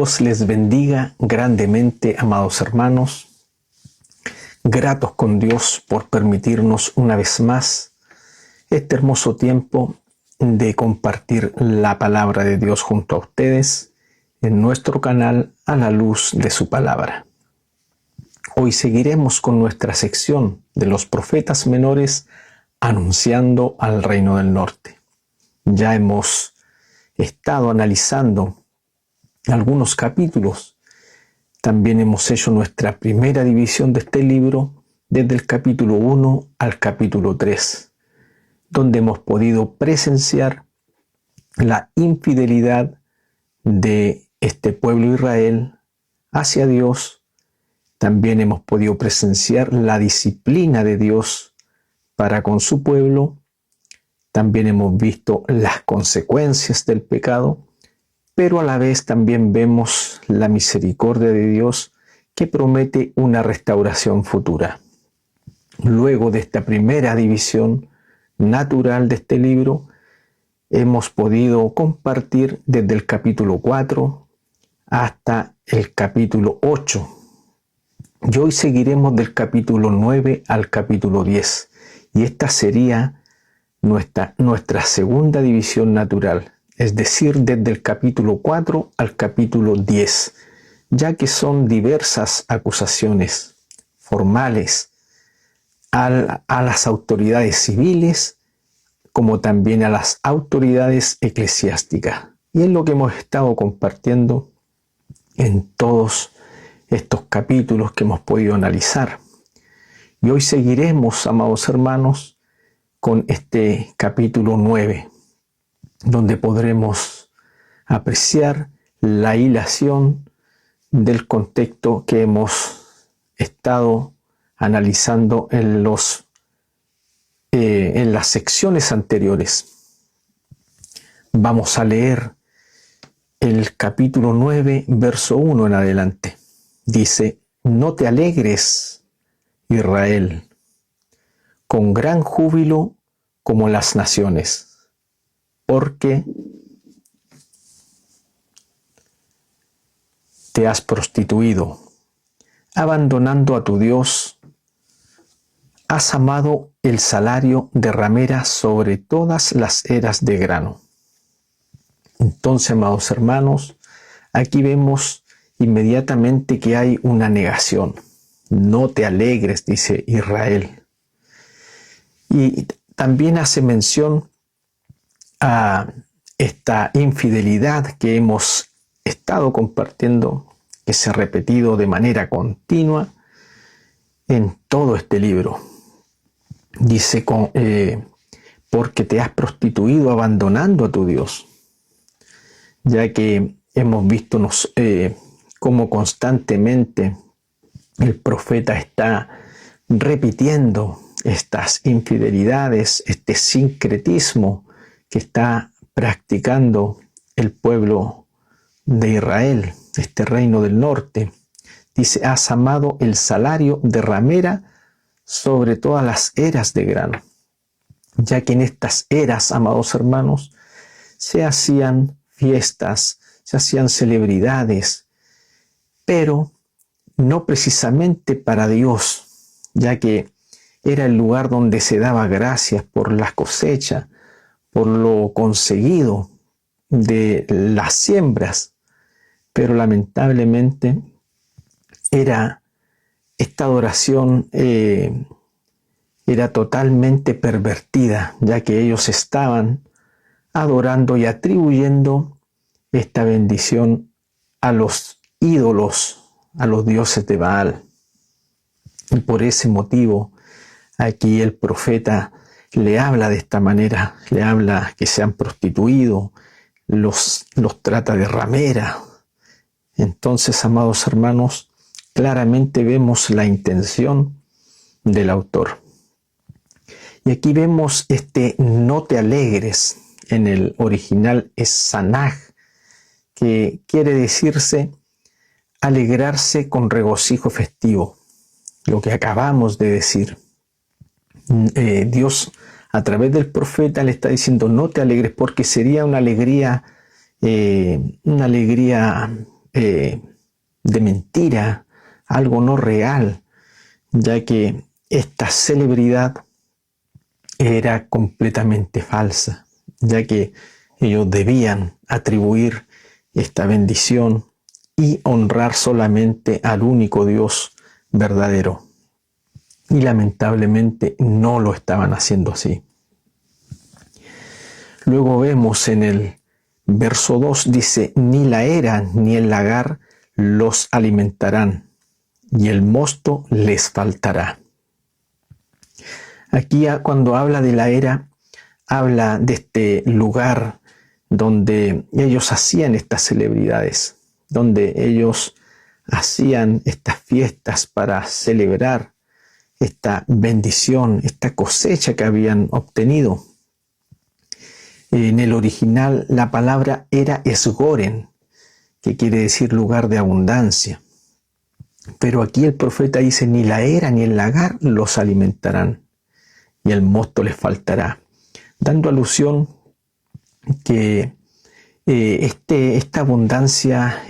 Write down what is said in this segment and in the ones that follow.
Dios les bendiga grandemente, amados hermanos. Gratos con Dios por permitirnos una vez más este hermoso tiempo de compartir la palabra de Dios junto a ustedes en nuestro canal a la luz de su palabra. Hoy seguiremos con nuestra sección de los profetas menores anunciando al reino del norte. Ya hemos estado analizando algunos capítulos. También hemos hecho nuestra primera división de este libro desde el capítulo 1 al capítulo 3, donde hemos podido presenciar la infidelidad de este pueblo Israel hacia Dios. También hemos podido presenciar la disciplina de Dios para con su pueblo. También hemos visto las consecuencias del pecado, pero a la vez también vemos la misericordia de Dios que promete una restauración futura. Luego de esta primera división natural de este libro, hemos podido compartir desde el capítulo 4 hasta el capítulo 8. Y hoy seguiremos del capítulo 9 al capítulo 10. Y esta sería nuestra segunda división natural, es decir, desde el capítulo 4 al capítulo 10, ya que son diversas acusaciones formales a las autoridades civiles, como también a las autoridades eclesiásticas. Y es lo que hemos estado compartiendo en todos estos capítulos que hemos podido analizar. Y hoy seguiremos, amados hermanos, con este capítulo 9, donde podremos apreciar la hilación del contexto que hemos estado analizando en las secciones anteriores. Vamos a leer el capítulo 9, verso 1 en adelante. Dice: «No te alegres, Israel, con gran júbilo como las naciones, porque te has prostituido, abandonando a tu Dios, has amado el salario de ramera sobre todas las eras de grano». Entonces, amados hermanos, aquí vemos inmediatamente que hay una negación. No te alegres, dice Israel. Y también hace mención a esta infidelidad que hemos estado compartiendo, que se ha repetido de manera continua en todo este libro. Dice, porque te has prostituido abandonando a tu Dios, ya que hemos visto cómo constantemente el profeta está repitiendo estas infidelidades, este sincretismo que está practicando el pueblo de Israel, este reino del norte. Dice: has amado el salario de ramera sobre todas las eras de grano, ya que en estas eras, amados hermanos, se hacían fiestas, se hacían celebridades, pero no precisamente para Dios, ya que era el lugar donde se daba gracias por la cosecha, por lo conseguido de las siembras, pero lamentablemente esta adoración era totalmente pervertida, ya que ellos estaban adorando y atribuyendo esta bendición a los ídolos, a los dioses de Baal. Y por ese motivo aquí el profeta le habla de esta manera, le habla que se han prostituido, los trata de ramera. Entonces, amados hermanos, claramente vemos la intención del autor. Y aquí vemos no te alegres, en el original es sanaj, que quiere decirse alegrarse con regocijo festivo, lo que acabamos de decir. Dios a través del profeta le está diciendo: no te alegres, porque sería una alegría de mentira, algo no real, ya que esta celebridad era completamente falsa, ya que ellos debían atribuir esta bendición y honrar solamente al único Dios verdadero. Y lamentablemente no lo estaban haciendo así. Luego vemos en el verso 2, dice, ni la era ni el lagar los alimentarán, y el mosto les faltará. Aquí cuando habla de la era, habla de este lugar donde ellos hacían estas celebridades, donde ellos hacían estas fiestas para celebrar esta bendición, esta cosecha que habían obtenido. En el original la palabra era esgoren, que quiere decir lugar de abundancia. Pero aquí el profeta dice, ni la era ni el lagar los alimentarán, y el mosto les faltará, dando alusión que esta abundancia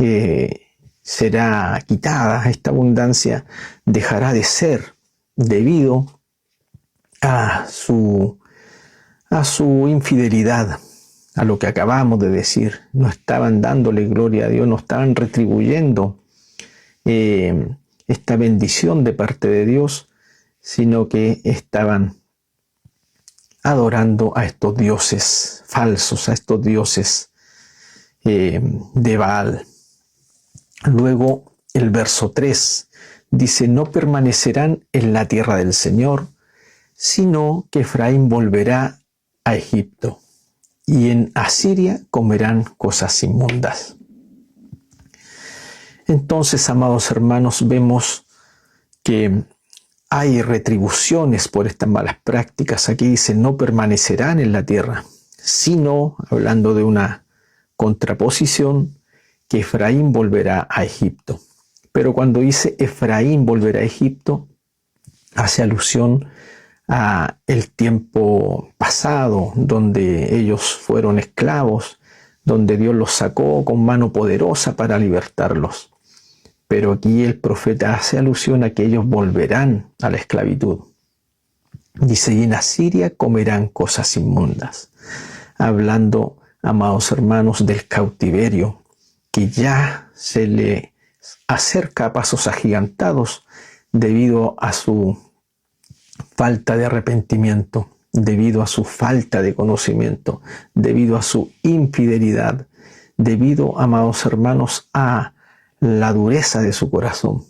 será quitada, esta abundancia dejará de ser debido a su infidelidad, a lo que acabamos de decir. No estaban dándole gloria a Dios, no estaban retribuyendo esta bendición de parte de Dios, sino que estaban adorando a estos dioses falsos, a estos dioses de Baal. Luego el verso 3 dice, no permanecerán en la tierra del Señor, sino que Efraín volverá a Egipto, y en Asiria comerán cosas inmundas. Entonces, amados hermanos, vemos que hay retribuciones por estas malas prácticas. Aquí dice, no permanecerán en la tierra, sino, hablando de una contraposición, que Efraín volverá a Egipto. Pero cuando dice Efraín volverá a Egipto, hace alusión a el tiempo pasado, donde ellos fueron esclavos, donde Dios los sacó con mano poderosa para libertarlos. Pero aquí el profeta hace alusión a que ellos volverán a la esclavitud. Dice, y en Asiria comerán cosas inmundas. Hablando, amados hermanos, del cautiverio, que ya se le acerca a pasos agigantados debido a su falta de arrepentimiento, debido a su falta de conocimiento, debido a su infidelidad, debido, amados hermanos, a la dureza de su corazón.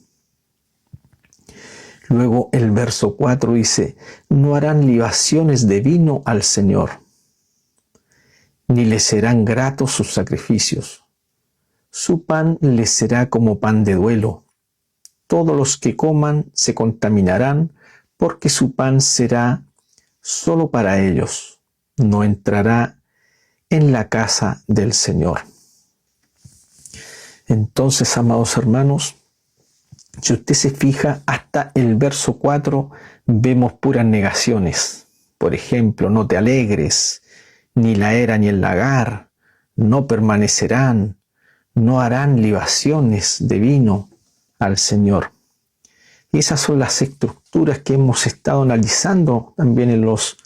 Luego el verso 4 dice, no harán libaciones de vino al Señor, ni les serán gratos sus sacrificios. Su pan les será como pan de duelo. Todos los que coman se contaminarán, porque su pan será solo para ellos. No entrará en la casa del Señor. Entonces, amados hermanos, si usted se fija, hasta el verso 4 vemos puras negaciones. Por ejemplo, no te alegres, ni la era ni el lagar, no permanecerán, no harán libaciones de vino al Señor. Y esas son las estructuras que hemos estado analizando también en los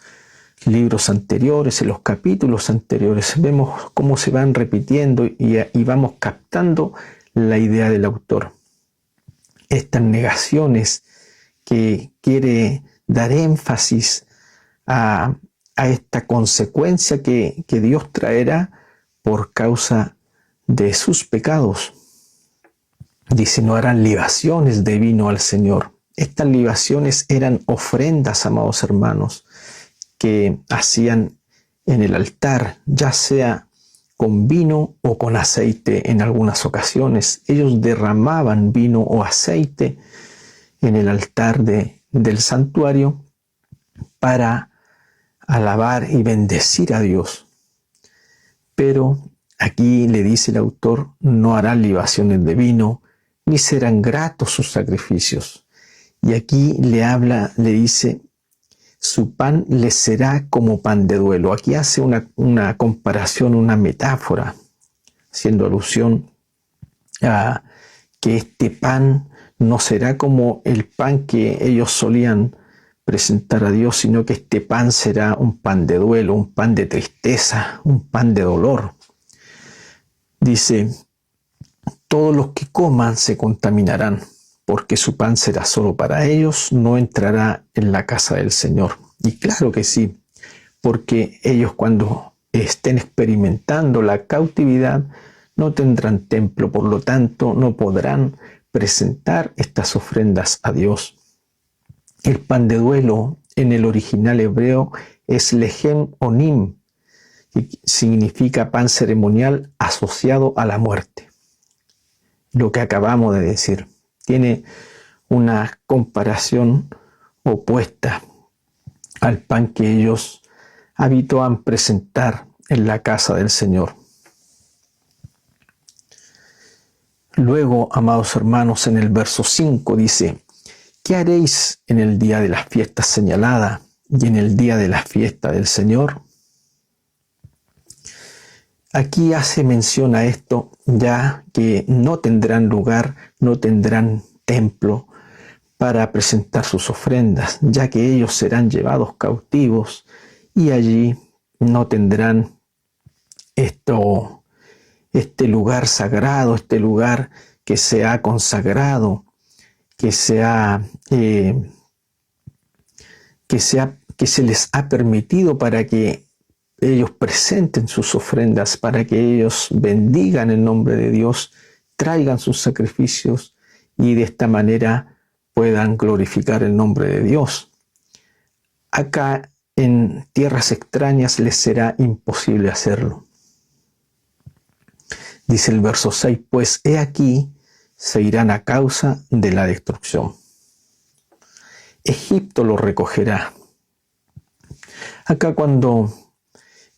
libros anteriores, en los capítulos anteriores. Vemos cómo se van repitiendo y vamos captando la idea del autor. Estas negaciones que quiere dar énfasis a esta consecuencia que Dios traerá por causa de sus pecados. Dice, no harán libaciones de vino al Señor. Estas libaciones eran ofrendas, amados hermanos, que hacían en el altar, ya sea con vino o con aceite en algunas ocasiones. Ellos derramaban vino o aceite en el altar del santuario para alabar y bendecir a Dios. Pero aquí le dice el autor, no harán libaciones de vino, ni serán gratos sus sacrificios. Y aquí le dice, su pan les será como pan de duelo. Aquí hace una comparación, una metáfora, haciendo alusión que este pan no será como el pan que ellos solían presentar a Dios, sino que este pan será un pan de duelo, un pan de tristeza, un pan de dolor. Dice, todos los que coman se contaminarán, porque su pan será solo para ellos, no entrará en la casa del Señor. Y claro que sí, porque ellos cuando estén experimentando la cautividad no tendrán templo, por lo tanto no podrán presentar estas ofrendas a Dios. El pan de duelo en el original hebreo es lehem onim, que significa pan ceremonial asociado a la muerte. Lo que acabamos de decir tiene una comparación opuesta al pan que ellos habituaban presentar en la casa del Señor. Luego, amados hermanos, en el verso 5 dice, ¿qué haréis en el día de las fiestas señalada y en el día de la fiesta del Señor? Aquí hace mención a esto, ya que no tendrán lugar, no tendrán templo para presentar sus ofrendas, ya que ellos serán llevados cautivos y allí no tendrán este lugar sagrado, este lugar que se ha consagrado, que se les ha permitido para que ellos presenten sus ofrendas, para que ellos bendigan el nombre de Dios, traigan sus sacrificios y de esta manera puedan glorificar el nombre de Dios. Acá en tierras extrañas les será imposible hacerlo. Dice el verso 6, pues he aquí se irán a causa de la destrucción. Egipto los recogerá. Acá cuando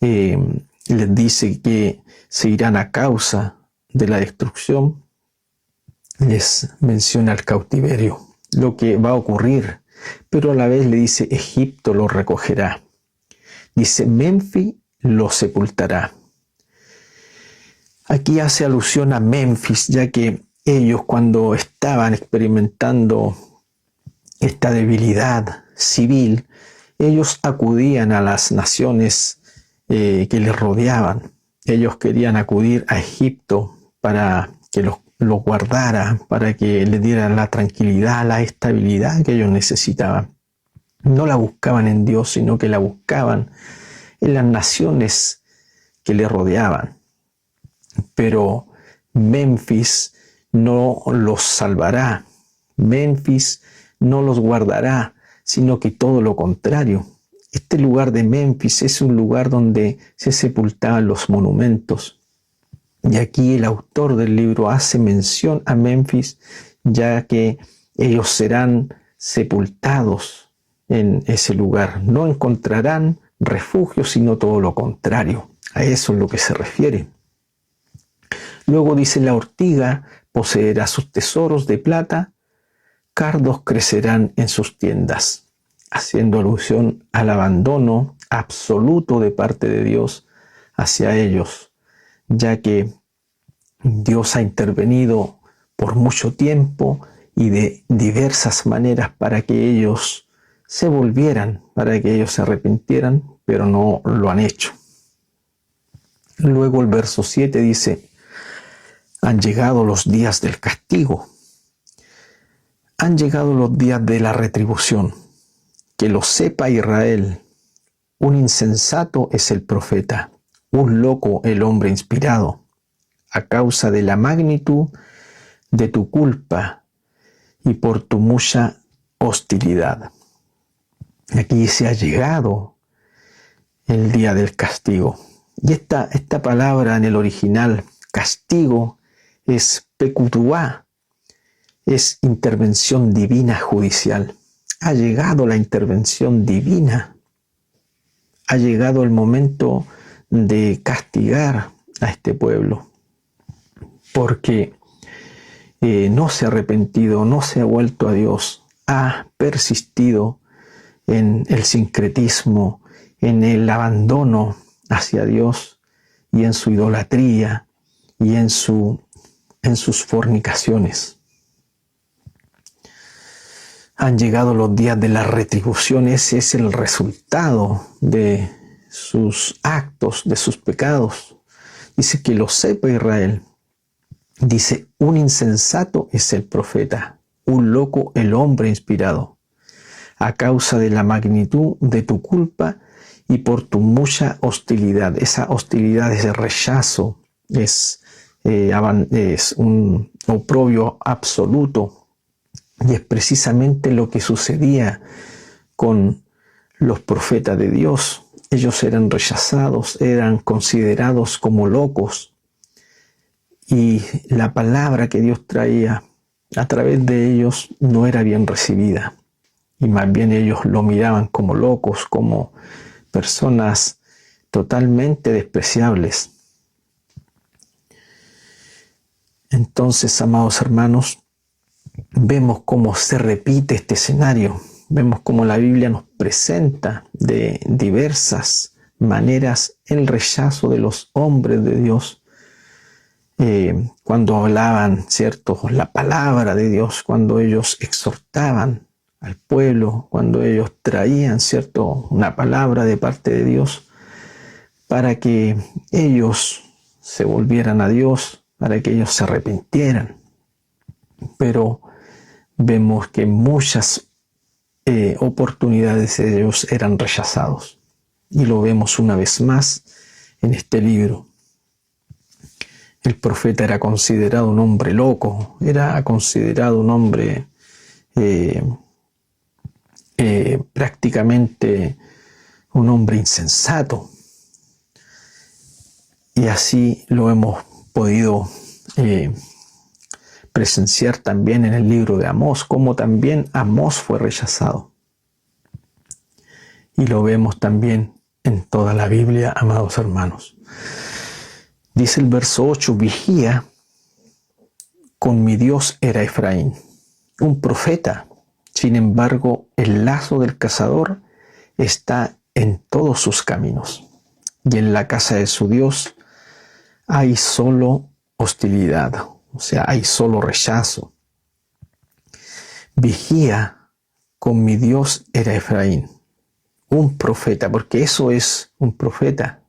les dice que se irán a causa de la destrucción, les menciona el cautiverio, lo que va a ocurrir, pero a la vez le dice Egipto los recogerá. Dice Memphis los sepultará. Aquí hace alusión a Memphis, ya que ellos cuando estaban experimentando esta debilidad civil, ellos acudían a las naciones que les rodeaban. Ellos querían acudir a Egipto para que los guardara, para que les diera la tranquilidad, la estabilidad que ellos necesitaban. No la buscaban en Dios, sino que la buscaban en las naciones que les rodeaban. Pero Memphis no los salvará. Memphis no los guardará, sino que todo lo contrario. Este lugar de Memphis es un lugar donde se sepultaban los monumentos. Y aquí el autor del libro hace mención a Memphis, ya que ellos serán sepultados en ese lugar. No encontrarán refugio, sino todo lo contrario. A eso es lo que se refiere. Luego dice, la ortiga poseerá sus tesoros de plata, cardos crecerán en sus tiendas, haciendo alusión al abandono absoluto de parte de Dios hacia ellos, ya que Dios ha intervenido por mucho tiempo y de diversas maneras para que ellos se volvieran, para que ellos se arrepintieran, pero no lo han hecho. Luego el verso 7 dice, han llegado los días del castigo, han llegado los días de la retribución. Que lo sepa Israel, un insensato es el profeta, un loco el hombre inspirado, a causa de la magnitud de tu culpa y por tu mucha hostilidad. Aquí se ha llegado el día del castigo. Y esta palabra en el original, castigo, es pekutuá, es intervención divina judicial. Ha llegado la intervención divina. Ha llegado el momento de castigar a este pueblo. Porque no se ha arrepentido, no se ha vuelto a Dios. Ha persistido en el sincretismo, en el abandono hacia Dios y en su idolatría y en su en sus fornicaciones. Han llegado los días de la retribución. Ese es el resultado de sus actos, de sus pecados. Dice que lo sepa Israel. Dice, un insensato es el profeta, un loco el hombre inspirado. A causa de la magnitud de tu culpa y por tu mucha hostilidad. Esa hostilidad, ese rechazo, es un oprobio absoluto. Y es precisamente lo que sucedía con los profetas de Dios. Ellos eran rechazados, eran considerados como locos. Y la palabra que Dios traía a través de ellos no era bien recibida. Y más bien ellos lo miraban como locos, como personas totalmente despreciables. Entonces, amados hermanos, vemos cómo se repite este escenario. Vemos cómo la Biblia nos presenta de diversas maneras el rechazo de los hombres de Dios. Cuando hablaban, ¿cierto?, la palabra de Dios, cuando ellos exhortaban al pueblo, cuando ellos traían, ¿cierto?, una palabra de parte de Dios para que ellos se volvieran a Dios, para que ellos se arrepintieran. Pero vemos que muchas oportunidades de ellos eran rechazados. Y lo vemos una vez más en este libro. El profeta era considerado un hombre loco, era considerado un hombre prácticamente un hombre insensato. Y así lo hemos podido presenciar también en el libro de Amós, como también Amós fue rechazado. Y lo vemos también en toda la Biblia, amados hermanos. Dice el verso 8, vigía, con mi Dios era Efraín, un profeta. Sin embargo, el lazo del cazador está en todos sus caminos. Y en la casa de su Dios hay solo hostilidad, o sea, hay solo rechazo. Vigía, con mi Dios era Efraín, un profeta, porque eso es un profeta,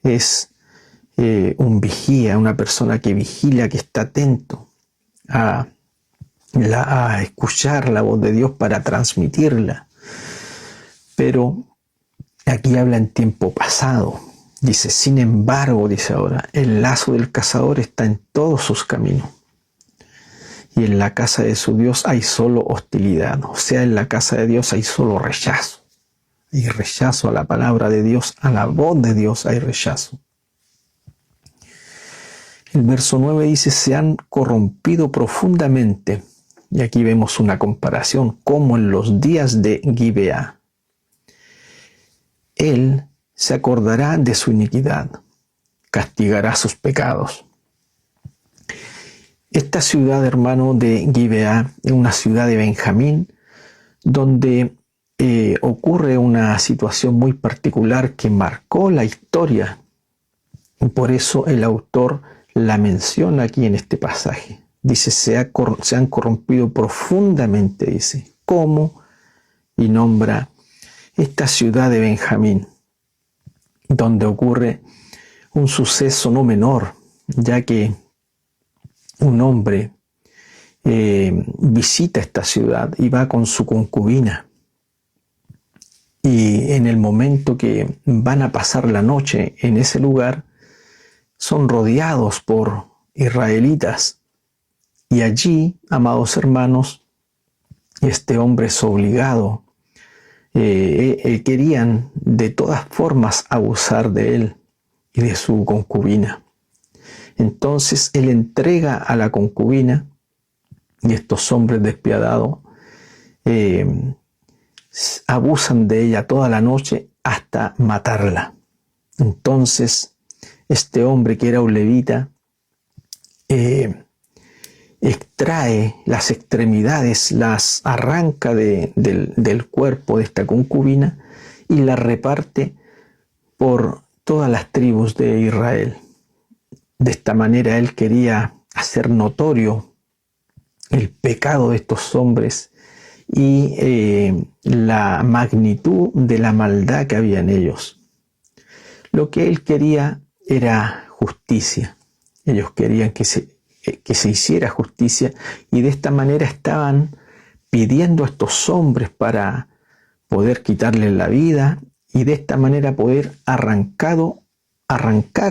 es un vigía, una persona que vigila, que está atento a escuchar la voz de Dios para transmitirla. Pero aquí habla en tiempo pasado. Dice, sin embargo, dice ahora, el lazo del cazador está en todos sus caminos. Y en la casa de su Dios hay solo hostilidad. O sea, en la casa de Dios hay solo rechazo. Hay rechazo a la palabra de Dios, a la voz de Dios hay rechazo. El verso 9 dice, se han corrompido profundamente. Y aquí vemos una comparación, como en los días de Gibeá. Él se acordará de su iniquidad, castigará sus pecados. Esta ciudad, hermano, de Gibeá, es una ciudad de Benjamín, donde ocurre una situación muy particular que marcó la historia. Y por eso el autor la menciona aquí en este pasaje. Dice, se han corrompido profundamente, dice. ¿Cómo? Y nombra esta ciudad de Benjamín, donde ocurre un suceso no menor, ya que un hombre visita esta ciudad y va con su concubina. Y en el momento que van a pasar la noche en ese lugar, son rodeados por israelitas. Y allí, amados hermanos, este hombre es obligado. Querían de todas formas abusar de él y de su concubina. Entonces él entrega a la concubina y estos hombres despiadados abusan de ella toda la noche hasta matarla. Entonces este hombre, que era un levita, extrae las extremidades, las arranca del cuerpo de esta concubina y la reparte por todas las tribus de Israel. De esta manera él quería hacer notorio el pecado de estos hombres y la magnitud de la maldad que había en ellos. Lo que él quería era justicia. Ellos querían que se hiciera justicia, y de esta manera estaban pidiendo a estos hombres para poder quitarles la vida y de esta manera poder arrancar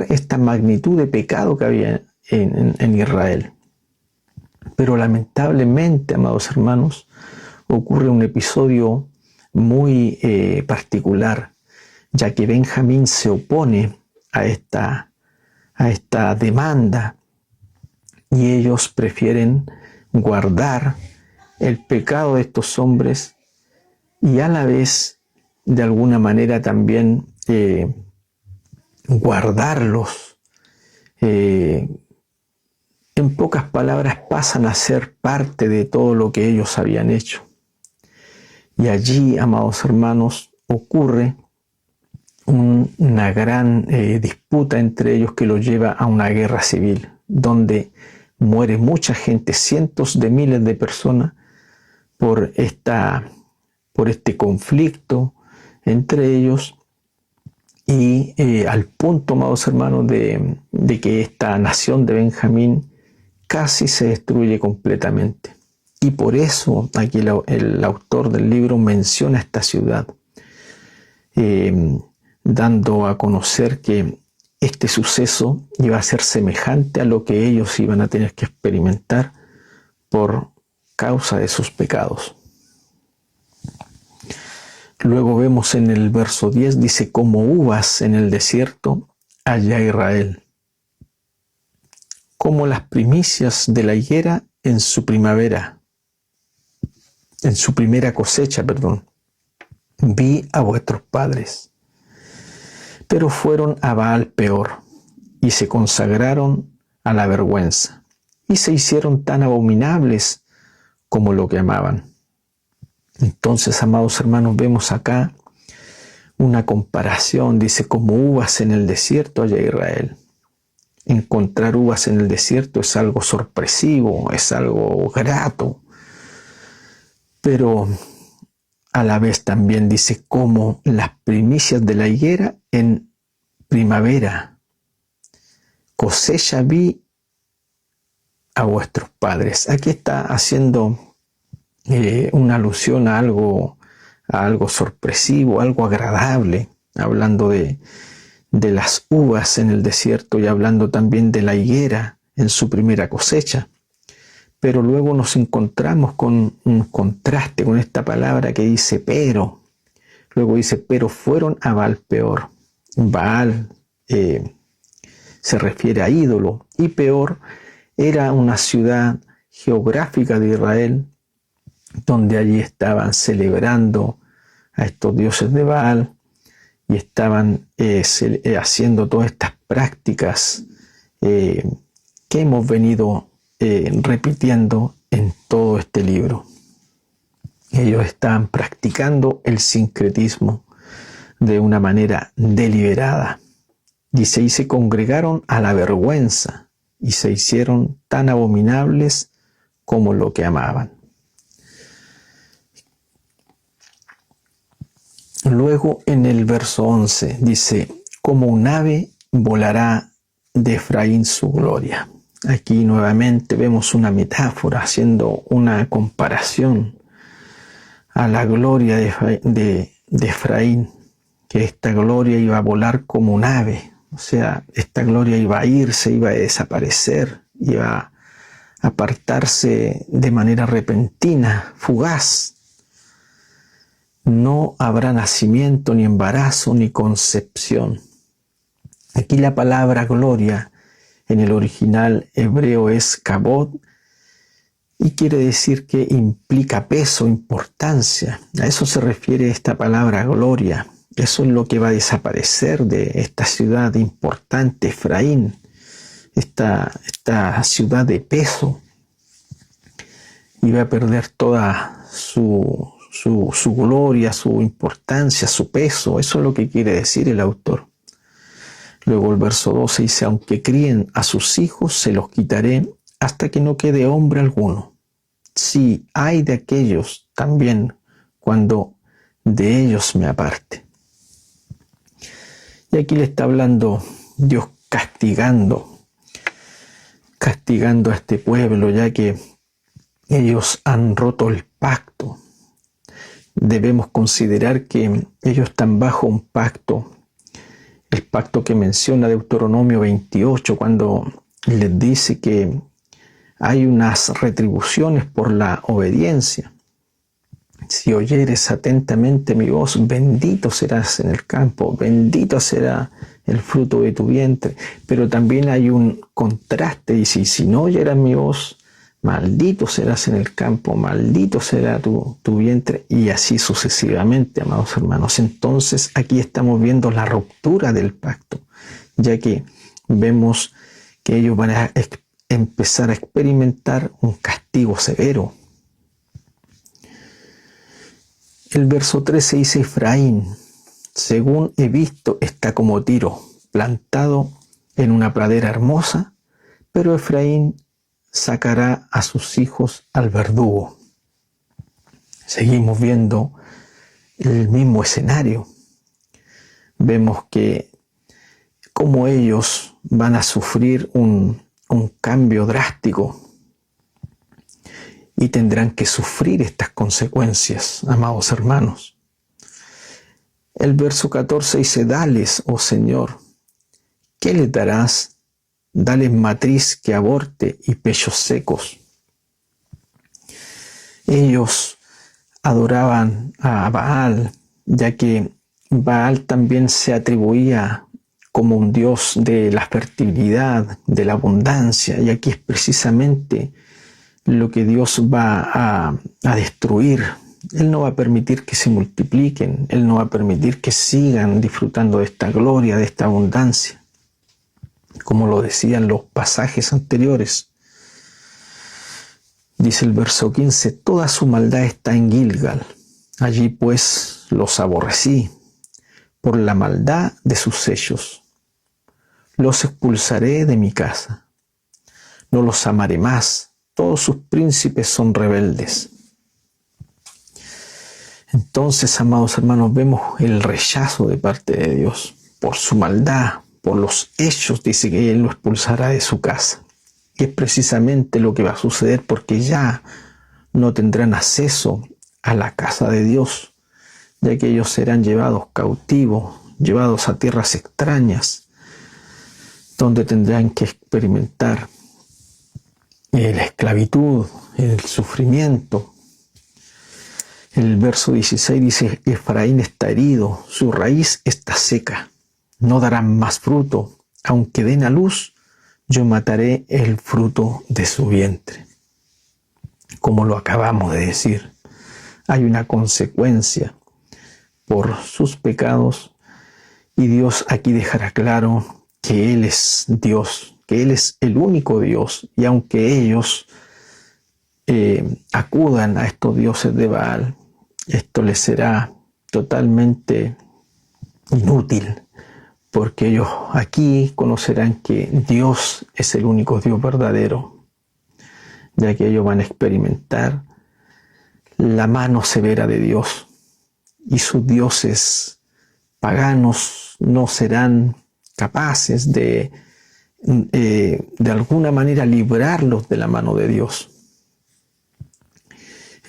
esta magnitud de pecado que había en Israel. Pero lamentablemente, amados hermanos, ocurre un episodio muy particular, ya que Benjamín se opone a esta demanda, y ellos prefieren guardar el pecado de estos hombres y a la vez, de alguna manera, también guardarlos. En pocas palabras, pasan a ser parte de todo lo que ellos habían hecho. Y allí, amados hermanos, ocurre una gran disputa entre ellos que los lleva a una guerra civil, donde muere mucha gente, cientos de miles de personas, por este conflicto entre ellos, y al punto, amados hermanos, de que esta nación de Benjamín casi se destruye completamente. Y por eso aquí el autor del libro menciona esta ciudad, dando a conocer que este suceso iba a ser semejante a lo que ellos iban a tener que experimentar por causa de sus pecados. Luego vemos en el verso 10, dice: como uvas en el desierto, allá Israel, como las primicias de la higuera en su primera cosecha, vi a vuestros padres, pero fueron a Baal peor, y se consagraron a la vergüenza, y se hicieron tan abominables como lo que amaban. Entonces, amados hermanos, vemos acá una comparación. Dice: como uvas en el desierto allá Israel. Encontrar uvas en el desierto es algo sorpresivo, es algo grato, pero a la vez también dice: como las primicias de la higuera en primavera, cosecha vi a vuestros padres. Aquí está haciendo una alusión a algo sorpresivo, algo agradable, hablando de las uvas en el desierto y hablando también de la higuera en su primera cosecha. Pero luego nos encontramos con un contraste con esta palabra que dice pero. Luego dice: pero fueron a Baal peor. Baal se refiere a ídolo, y Peor era una ciudad geográfica de Israel, donde allí estaban celebrando a estos dioses de Baal y estaban haciendo todas estas prácticas que hemos venido repitiendo en todo este libro. Ellos estaban practicando el sincretismo de una manera deliberada. Dice: y se congregaron a la vergüenza, y se hicieron tan abominables como lo que amaban. Luego en el verso 11 dice: como un ave volará de Efraín su gloria. Aquí nuevamente vemos una metáfora haciendo una comparación a la gloria de Efraín, que esta gloria iba a volar como un ave. O sea, esta gloria iba a irse, iba a desaparecer, iba a apartarse de manera repentina, fugaz. No habrá nacimiento, ni embarazo, ni concepción. Aquí la palabra gloria en el original hebreo es kabod, y quiere decir que implica peso, importancia. A eso se refiere esta palabra gloria. Eso es lo que va a desaparecer de esta ciudad importante, Efraín, esta ciudad de peso, y va a perder toda su gloria, su importancia, su peso. Eso es lo que quiere decir el autor. Luego el verso 12 dice: aunque críen a sus hijos, se los quitaré hasta que no quede hombre alguno. Sí, hay de aquellos también cuando de ellos me aparte. Y aquí le está hablando Dios castigando a este pueblo, ya que ellos han roto el pacto. Debemos considerar que ellos están bajo un pacto, el pacto que menciona Deuteronomio 28, cuando les dice que hay unas retribuciones por la obediencia. Si oyeres atentamente mi voz, bendito serás en el campo, bendito será el fruto de tu vientre. Pero también hay un contraste, dice, si no oyeras mi voz, maldito serás en el campo, maldito será tu vientre, y así sucesivamente, amados hermanos. Entonces aquí estamos viendo la ruptura del pacto, ya que vemos que ellos van a empezar a experimentar un castigo severo. El verso 13 dice: Efraín, según he visto, está como Tiro, plantado en una pradera hermosa, pero Efraín sacará a sus hijos al verdugo. Seguimos viendo el mismo escenario. Vemos que cómo ellos van a sufrir un cambio drástico y tendrán que sufrir estas consecuencias, amados hermanos. El verso 14 dice: Dales, oh Señor, ¿qué les darás? Dales matriz que aborte y pechos secos. Ellos adoraban a Baal, ya que Baal también se atribuía como un dios de la fertilidad, de la abundancia, y aquí es precisamente lo que Dios va a destruir. Él no va a permitir que se multipliquen, Él no va a permitir que sigan disfrutando de esta gloria, de esta abundancia, como lo decían los pasajes anteriores. Dice el verso 15: toda su maldad está en Gilgal, allí pues los aborrecí, por la maldad de sus hechos. Los expulsaré de mi casa, no los amaré más, todos sus príncipes son rebeldes. Entonces, amados hermanos, vemos el rechazo de parte de Dios por su maldad, por los hechos. Dice que Él lo expulsará de su casa. Y es precisamente lo que va a suceder, porque ya no tendrán acceso a la casa de Dios, ya que ellos serán llevados cautivos, llevados a tierras extrañas, donde tendrán que experimentar la esclavitud, el sufrimiento. El verso 16 dice: Efraín está herido, su raíz está seca, no darán más fruto, aunque den a luz, yo mataré el fruto de su vientre. Como lo acabamos de decir, hay una consecuencia por sus pecados, y Dios aquí dejará claro que Él es Dios, que Él es el único Dios, y aunque ellos acudan a estos dioses de Baal, esto les será totalmente inútil, porque ellos aquí conocerán que Dios es el único Dios verdadero, ya que ellos van a experimentar la mano severa de Dios, y sus dioses paganos no serán capaces de alguna manera librarlos de la mano de Dios.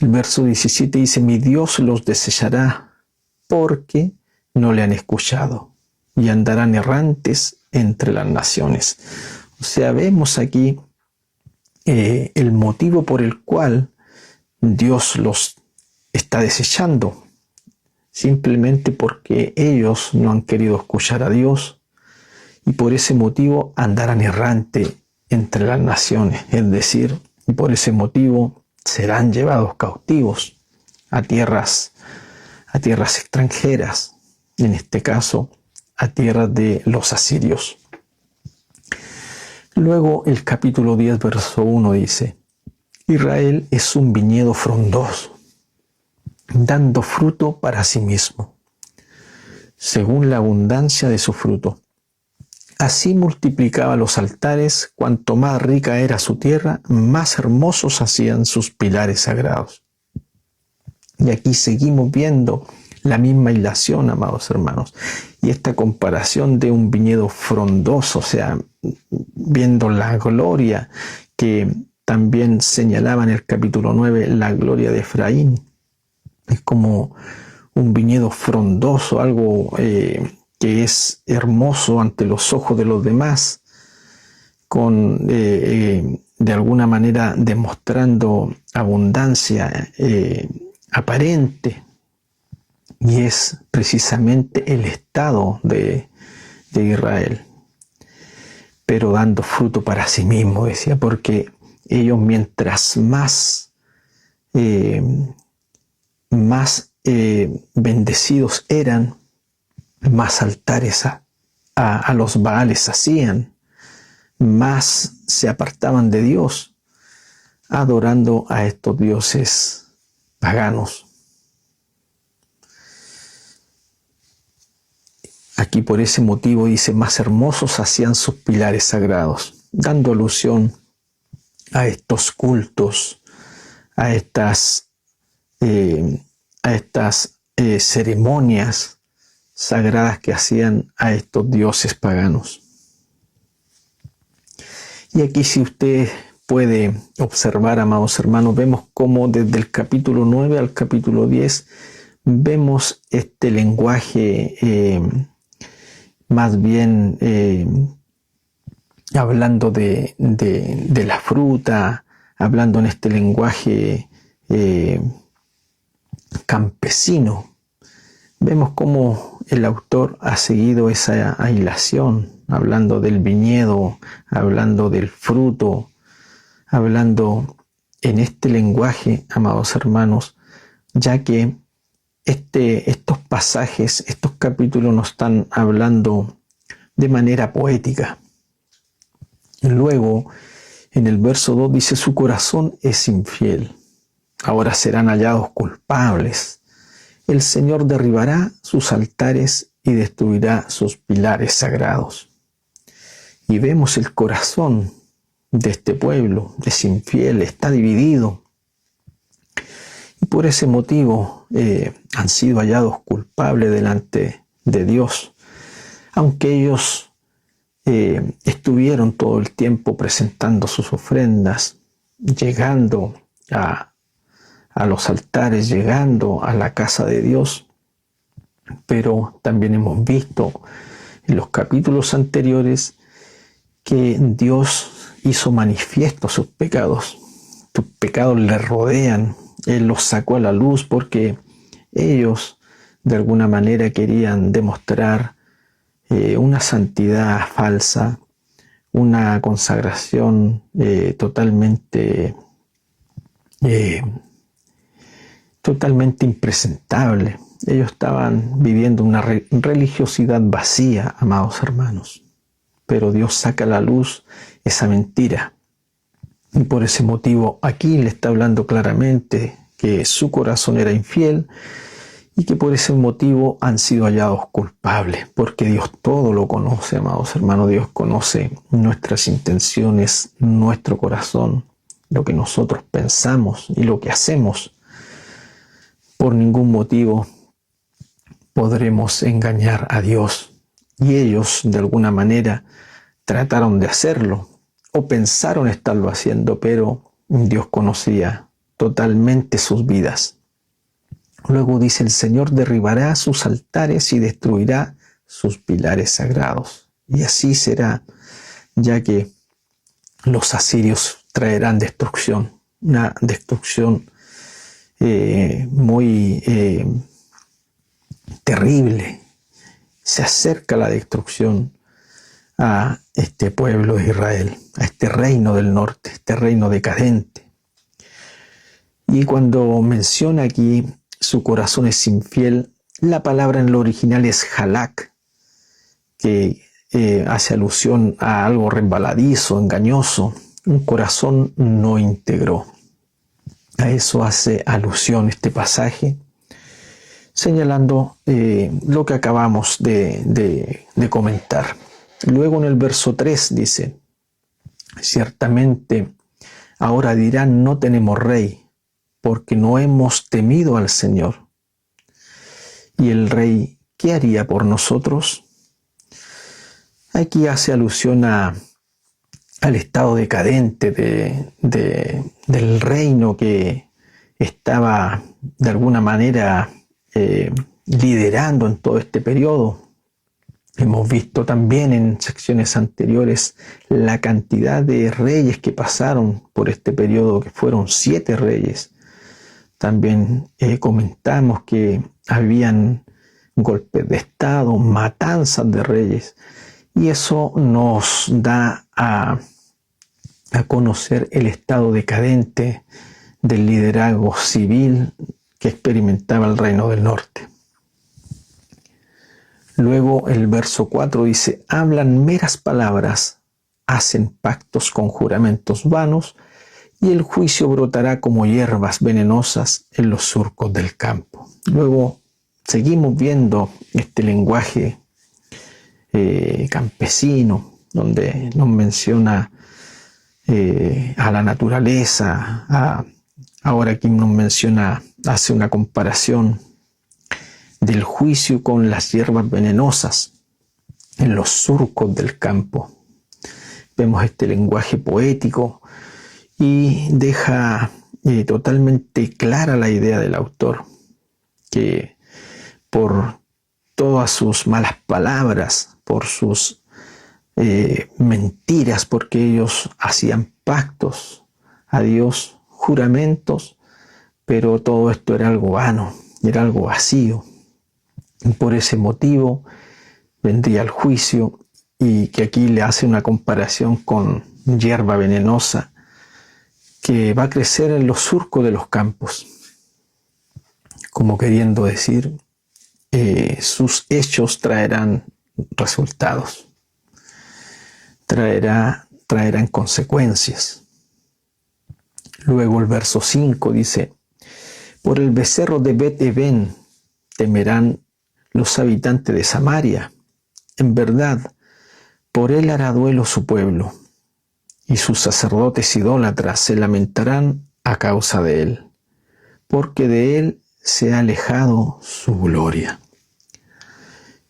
El verso 17 dice: mi Dios los desechará porque no le han escuchado, y andarán errantes entre las naciones. O sea, vemos aquí el motivo por el cual Dios los está desechando, simplemente porque ellos no han querido escuchar a Dios, y por ese motivo andarán errante entre las naciones, es decir, por ese motivo serán llevados cautivos a tierras extranjeras, en este caso a tierras de los asirios. Luego el capítulo 10, verso 1 dice: Israel es un viñedo frondoso, dando fruto para sí mismo, según la abundancia de su fruto. Así multiplicaba los altares, cuanto más rica era su tierra, más hermosos hacían sus pilares sagrados. Y aquí seguimos viendo la misma hilación, amados hermanos, y esta comparación de un viñedo frondoso, o sea, viendo la gloria que también señalaba en el capítulo 9, la gloria de Efraín. Es como un viñedo frondoso, algo que es hermoso ante los ojos de los demás, con de alguna manera demostrando abundancia aparente, y es precisamente el estado de Israel, pero dando fruto para sí mismo, decía, porque ellos mientras más bendecidos eran, más altares a los Baales hacían, más se apartaban de Dios, adorando a estos dioses paganos. Aquí por ese motivo dice, más hermosos hacían sus pilares sagrados, dando alusión a estos cultos, a estas ceremonias sagradas que hacían a estos dioses paganos. Y aquí, si usted puede observar, amados hermanos, vemos cómo desde el capítulo 9 al capítulo 10 vemos este lenguaje más bien hablando de la fruta, hablando en este lenguaje campesino. Vemos cómo el autor ha seguido esa hilación, hablando del viñedo, hablando del fruto, hablando en este lenguaje, amados hermanos, ya que estos pasajes, estos capítulos nos están hablando de manera poética. Y luego, en el verso 2 dice, su corazón es infiel, ahora serán hallados culpables. El Señor derribará sus altares y destruirá sus pilares sagrados. Y vemos el corazón de este pueblo, es infiel, está dividido. Y por ese motivo han sido hallados culpables delante de Dios, aunque ellos estuvieron todo el tiempo presentando sus ofrendas, llegando a los altares, llegando a la casa de Dios. Pero también hemos visto en los capítulos anteriores que Dios hizo manifiesto sus pecados. Sus pecados le rodean. Él los sacó a la luz porque ellos de alguna manera querían demostrar una santidad falsa, una consagración totalmente impresentable. Ellos estaban viviendo una religiosidad vacía, amados hermanos. Pero Dios saca a la luz esa mentira. Y por ese motivo aquí le está hablando claramente que su corazón era infiel y que por ese motivo han sido hallados culpables, porque Dios todo lo conoce, amados hermanos. Dios conoce nuestras intenciones, nuestro corazón, lo que nosotros pensamos y lo que hacemos. Por ningún motivo podremos engañar a Dios. Y ellos, de alguna manera, trataron de hacerlo o pensaron estarlo haciendo, pero Dios conocía totalmente sus vidas. Luego dice, el Señor derribará sus altares y destruirá sus pilares sagrados. Y así será, ya que los asirios traerán destrucción, una destrucción muy terrible. Se acerca la destrucción a este pueblo de Israel, a este reino del norte, este reino decadente. Y cuando menciona aquí su corazón es infiel, la palabra en lo original es halak, que hace alusión a algo resbaladizo, engañoso, un corazón no íntegro. A eso hace alusión este pasaje, señalando lo que acabamos de comentar. Luego en el verso 3 dice, ciertamente ahora dirán, no tenemos rey, porque no hemos temido al Señor. ¿Y el rey qué haría por nosotros? Aquí hace alusión al estado decadente del reino que estaba de alguna manera liderando en todo este periodo. Hemos visto también en secciones anteriores la cantidad de reyes que pasaron por este periodo, que fueron 7 reyes. También comentamos que habían golpes de estado, matanzas de reyes. Y eso nos da a conocer el estado decadente del liderazgo civil que experimentaba el Reino del Norte. Luego el verso 4 dice, hablan meras palabras, hacen pactos con juramentos vanos, y el juicio brotará como hierbas venenosas en los surcos del campo. Luego seguimos viendo este lenguaje campesino, donde nos menciona a la naturaleza, ahora aquí nos menciona, hace una comparación del juicio con las hierbas venenosas en los surcos del campo. Vemos este lenguaje poético y deja totalmente clara la idea del autor, que por todas sus malas palabras, por sus mentiras, porque ellos hacían pactos a Dios, juramentos, pero todo esto era algo vano, era algo vacío. Y por ese motivo vendría el juicio, y que aquí le hace una comparación con hierba venenosa que va a crecer en los surcos de los campos, como queriendo decir, sus hechos traerán resultados, traerán consecuencias. Luego el verso 5 dice, por el becerro de Bet-Eben temerán los habitantes de Samaria. En verdad, por él hará duelo su pueblo, y sus sacerdotes idólatras se lamentarán a causa de él, porque de él se ha alejado su gloria.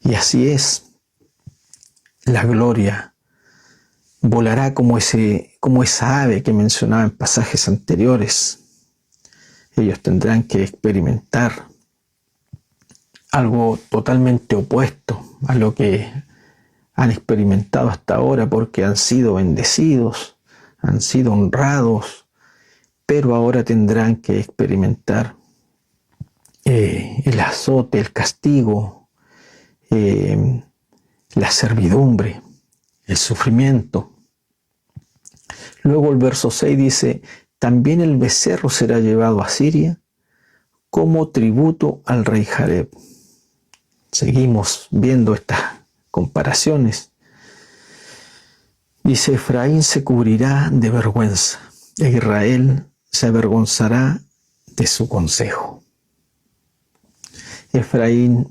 Y así es, la gloria volará como esa ave que mencionaba en pasajes anteriores. Ellos tendrán que experimentar algo totalmente opuesto a lo que han experimentado hasta ahora, porque han sido bendecidos, han sido honrados, pero ahora tendrán que experimentar el azote, el castigo, la servidumbre, el sufrimiento. Luego el verso 6 dice, también el becerro será llevado a Siria como tributo al rey Jareb. Seguimos viendo estas comparaciones. Dice, Efraín se cubrirá de vergüenza, e Israel se avergonzará de su consejo. Efraín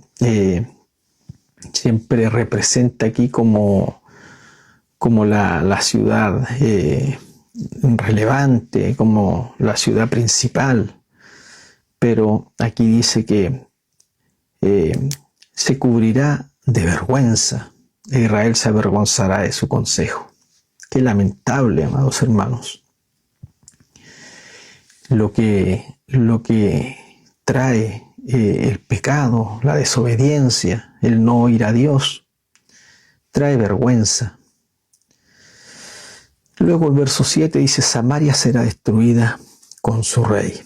siempre representa aquí como la ciudad relevante, como la ciudad principal, pero aquí dice que se cubrirá de vergüenza, e Israel se avergonzará de su consejo. Qué lamentable, amados hermanos, lo que trae el pecado, la desobediencia, el no ir a Dios, trae vergüenza. Luego el verso 7 dice, Samaria será destruida con su rey,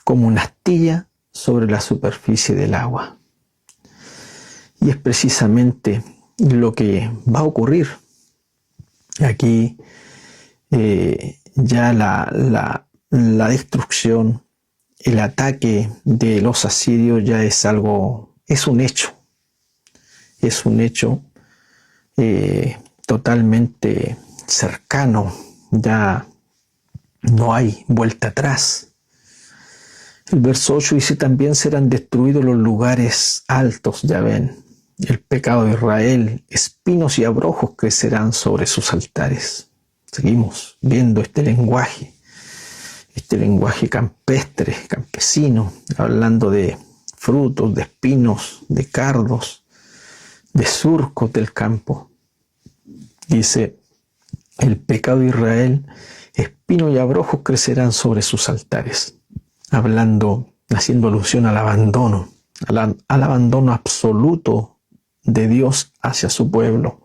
como una astilla sobre la superficie del agua. Y es precisamente lo que va a ocurrir. Aquí ya la destrucción, el ataque de los asirios ya es un hecho. Es un hecho totalmente cercano, ya no hay vuelta atrás. El verso 8 dice, también serán destruidos los lugares altos, ya ven, el pecado de Israel, espinos y abrojos crecerán sobre sus altares. Seguimos viendo este lenguaje campestre, campesino, hablando de frutos, de espinos, de cardos, de surcos del campo. Dice, el pecado de Israel, espinos y abrojos crecerán sobre sus altares. Haciendo alusión al abandono absoluto de Dios hacia su pueblo,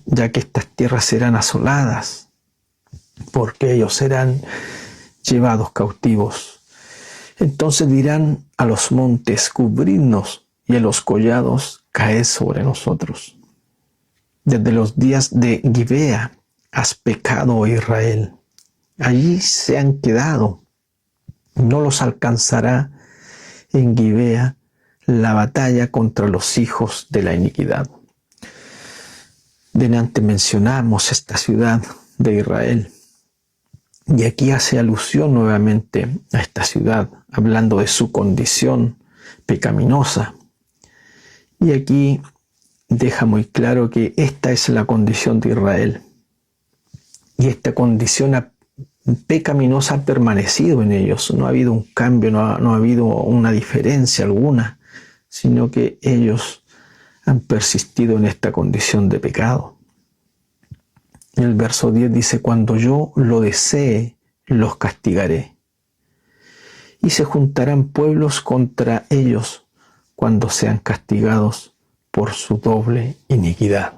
ya que estas tierras serán asoladas, porque ellos serán llevados cautivos. Entonces dirán a los montes, cubridnos, y a los collados, caed sobre nosotros. Desde los días de Gibea has pecado, oh Israel. Allí se han quedado. No los alcanzará en Gibea la batalla contra los hijos de la iniquidad. Delante mencionamos esta ciudad de Israel. Y aquí hace alusión nuevamente a esta ciudad, hablando de su condición pecaminosa. Y aquí deja muy claro que esta es la condición de Israel. Y esta condición pecaminosa ha permanecido en ellos. No ha habido un cambio, no ha habido una diferencia alguna, sino que ellos han persistido en esta condición de pecado. El verso 10 dice, cuando yo lo desee, los castigaré. Y se juntarán pueblos contra ellos cuando sean castigados por su doble iniquidad.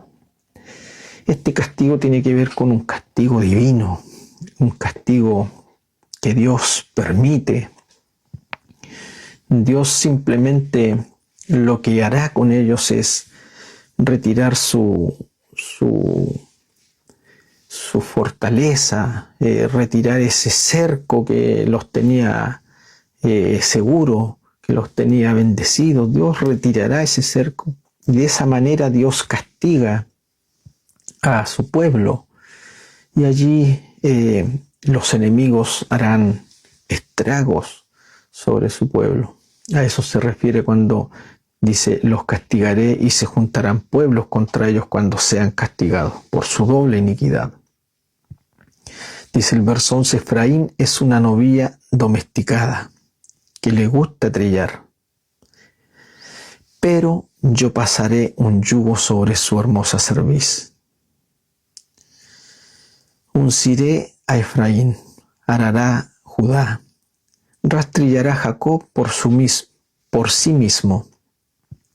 Este castigo tiene que ver con un castigo divino, un castigo que Dios permite. Dios simplemente lo que hará con ellos es retirar su fortaleza, retirar ese cerco que los tenía seguro, que los tenía bendecidos. Dios retirará ese cerco y de esa manera Dios castiga a su pueblo, y allí los enemigos harán estragos sobre su pueblo. A eso se refiere cuando dice, los castigaré y se juntarán pueblos contra ellos cuando sean castigados por su doble iniquidad. Dice el verso 11, Efraín es una novilla domesticada que le gusta trillar, pero yo pasaré un yugo sobre su hermosa cerviz. Unciré a Efraín, arará Judá, rastrillará Jacob por sí mismo.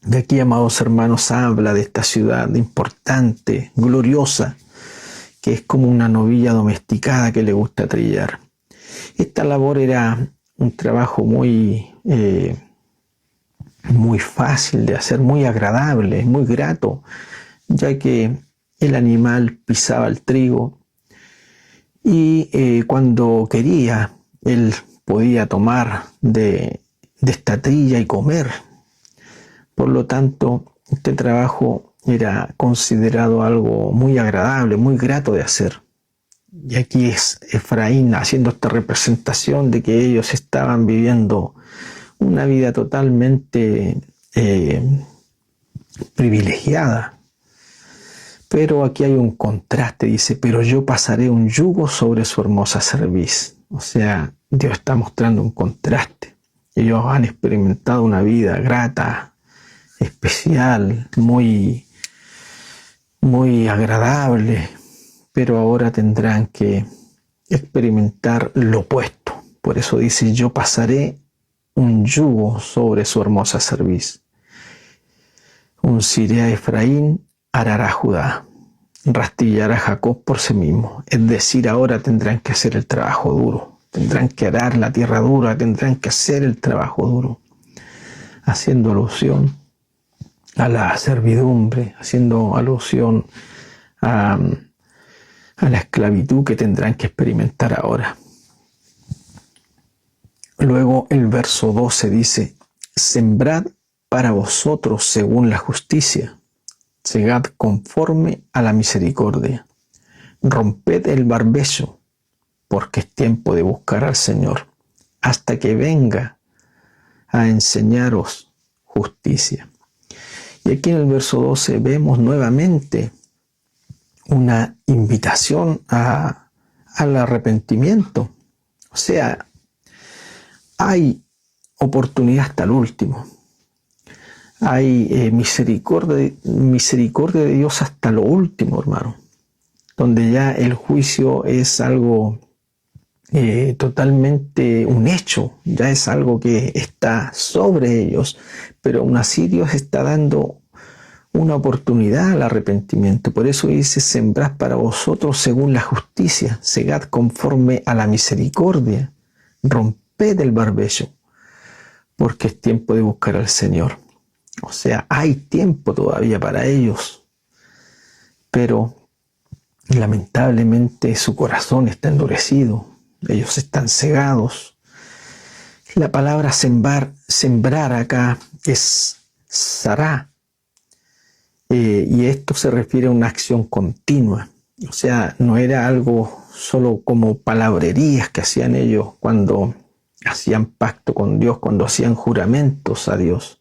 De aquí, amados hermanos, habla de esta ciudad importante, gloriosa, que es como una novilla domesticada que le gusta trillar. Esta labor era un trabajo muy fácil de hacer, muy agradable, muy grato, ya que el animal pisaba el trigo y cuando quería, él podía tomar de esta trilla y comer. Por lo tanto, este trabajo era considerado algo muy agradable, muy grato de hacer. Y aquí es Efraín haciendo esta representación de que ellos estaban viviendo una vida totalmente privilegiada. Pero aquí hay un contraste, dice, pero yo pasaré un yugo sobre su hermosa cerviz. O sea, Dios está mostrando un contraste. Ellos han experimentado una vida grata, especial, muy agradable, pero ahora tendrán que experimentar lo opuesto. Por eso dice, yo pasaré un yugo sobre su hermosa cerviz. Unciré a Efraín, arará Judá, rastrillará Jacob por sí mismo. Es decir, ahora tendrán que hacer el trabajo duro, tendrán que arar la tierra dura, tendrán que hacer el trabajo duro, haciendo alusión a la servidumbre, haciendo alusión a la esclavitud que tendrán que experimentar ahora. Luego el verso 12 dice, sembrad para vosotros según la justicia, segad conforme a la misericordia, romped el barbecho, porque es tiempo de buscar al Señor, hasta que venga a enseñaros justicia. Y aquí en el verso 12 vemos nuevamente una invitación al arrepentimiento. O sea, hay oportunidad hasta el último. Hay misericordia de Dios hasta lo último, hermano. Donde ya el juicio es algo totalmente un hecho, ya es algo que está sobre ellos, pero aún así Dios está dando una oportunidad al arrepentimiento. Por eso dice: sembrad para vosotros según la justicia, segad conforme a la misericordia, romped el barbecho, porque es tiempo de buscar al Señor. O sea, hay tiempo todavía para ellos, pero lamentablemente su corazón está endurecido, ellos están cegados. La palabra sembrar acá es sará, y esto se refiere a una acción continua. O sea, no era algo solo como palabrerías que hacían ellos cuando hacían pacto con Dios, cuando hacían juramentos a Dios.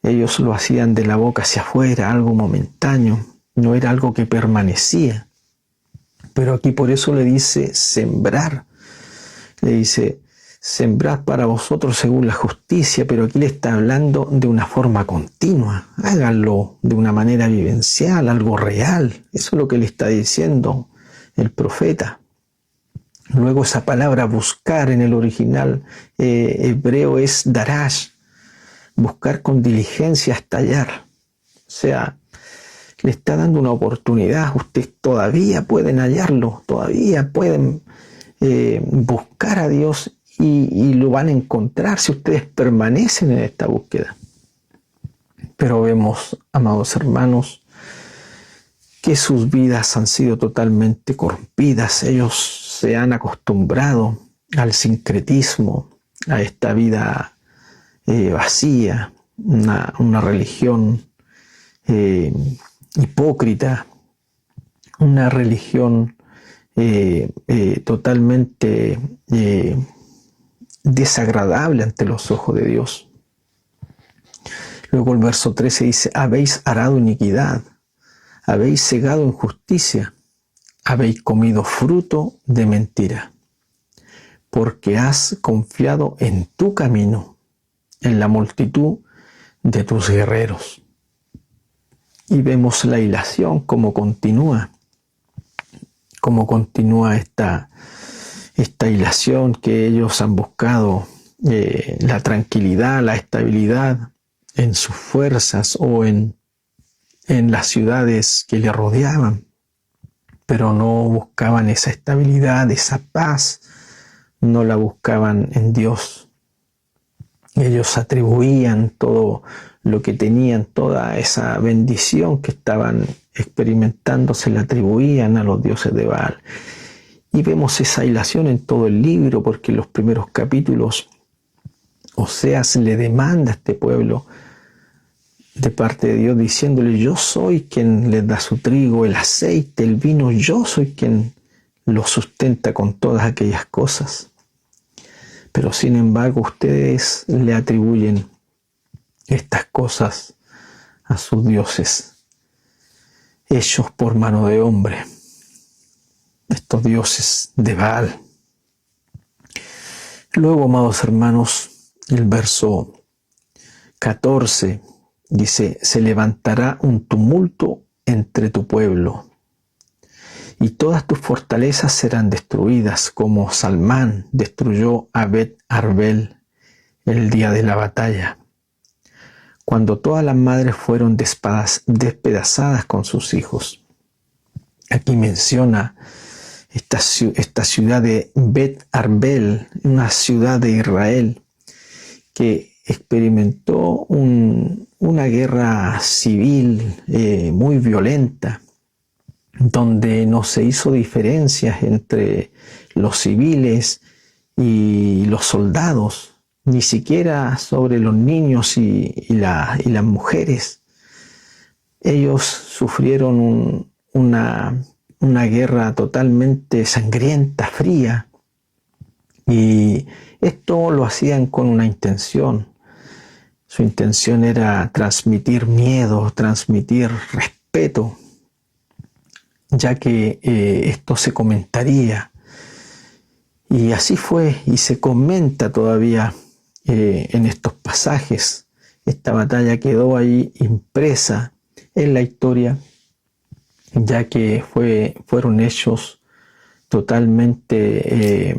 Ellos lo hacían de la boca hacia afuera, algo momentáneo, no era algo que permanecía. Pero aquí por eso le dice sembrar, le dice: sembrad para vosotros según la justicia, pero aquí le está hablando de una forma continua. Háganlo de una manera vivencial, algo real. Eso es lo que le está diciendo el profeta. Luego esa palabra buscar en el original hebreo es darash, buscar con diligencia hasta hallar. O sea, le está dando una oportunidad. Ustedes todavía pueden hallarlo, todavía pueden buscar a Dios y lo van a encontrar si ustedes permanecen en esta búsqueda. Pero vemos, amados hermanos, que sus vidas han sido totalmente corrompidas. Ellos se han acostumbrado al sincretismo, a esta vida vacía, una religión hipócrita, una religión totalmente desagradable ante los ojos de Dios. Luego el verso 13 dice: habéis arado iniquidad, habéis cegado injusticia, habéis comido fruto de mentira, porque has confiado en tu camino, en la multitud de tus guerreros. Y vemos la hilación, cómo continúa esta hilación, que ellos han buscado la tranquilidad, la estabilidad en sus fuerzas o en las ciudades que le rodeaban, pero no buscaban esa estabilidad, esa paz, no la buscaban en Dios. Ellos atribuían todo lo que tenían, toda esa bendición que estaban experimentando, se la atribuían a los dioses de Baal. Y vemos esa hilación en todo el libro, porque en los primeros capítulos Oseas le demanda a este pueblo de parte de Dios, diciéndole: yo soy quien les da su trigo, el aceite, el vino, yo soy quien los sustenta con todas aquellas cosas. Pero sin embargo ustedes le atribuyen estas cosas a sus dioses, hechos por mano de hombre, estos dioses de Baal. Luego, amados hermanos, el verso 14 dice: se levantará un tumulto entre tu pueblo, y todas tus fortalezas serán destruidas, como Salmán destruyó a Bet Arbel el día de la batalla, cuando todas las madres fueron despedazadas con sus hijos. Aquí menciona esta ciudad de Bet Arbel, una ciudad de Israel que experimentó una guerra civil muy violenta, donde no se hizo diferencias entre los civiles y los soldados, ni siquiera sobre los niños y las mujeres. Ellos sufrieron una guerra totalmente sangrienta, fría, y esto lo hacían con una intención. Su intención era transmitir miedo, transmitir respeto, ya que esto se comentaría. Y así fue, y se comenta todavía en estos pasajes. Esta batalla quedó ahí impresa en la historia, ya que fueron hechos totalmente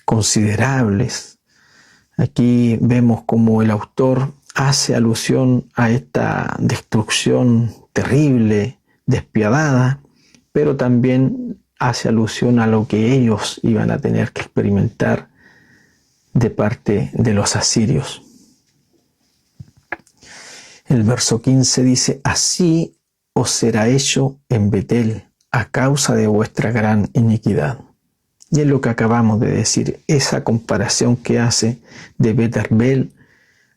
considerables. Aquí vemos como el autor hace alusión a esta destrucción terrible, despiadada, pero también hace alusión a lo que ellos iban a tener que experimentar de parte de los asirios. El verso 15 dice: así os será hecho en Betel a causa de vuestra gran iniquidad. Y es lo que acabamos de decir, esa comparación que hace de Bet-Arbel,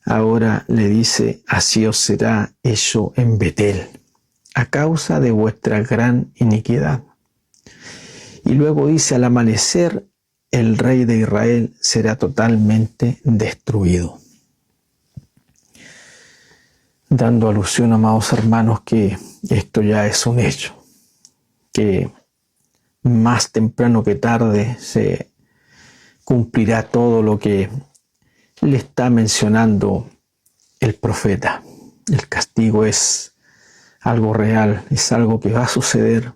ahora le dice: así os será hecho en Betel, a causa de vuestra gran iniquidad. Y luego dice: al amanecer el rey de Israel será totalmente destruido. Dando alusión, amados hermanos, que esto ya es un hecho, que más temprano que tarde se cumplirá todo lo que le está mencionando el profeta. El castigo es algo real, es algo que va a suceder,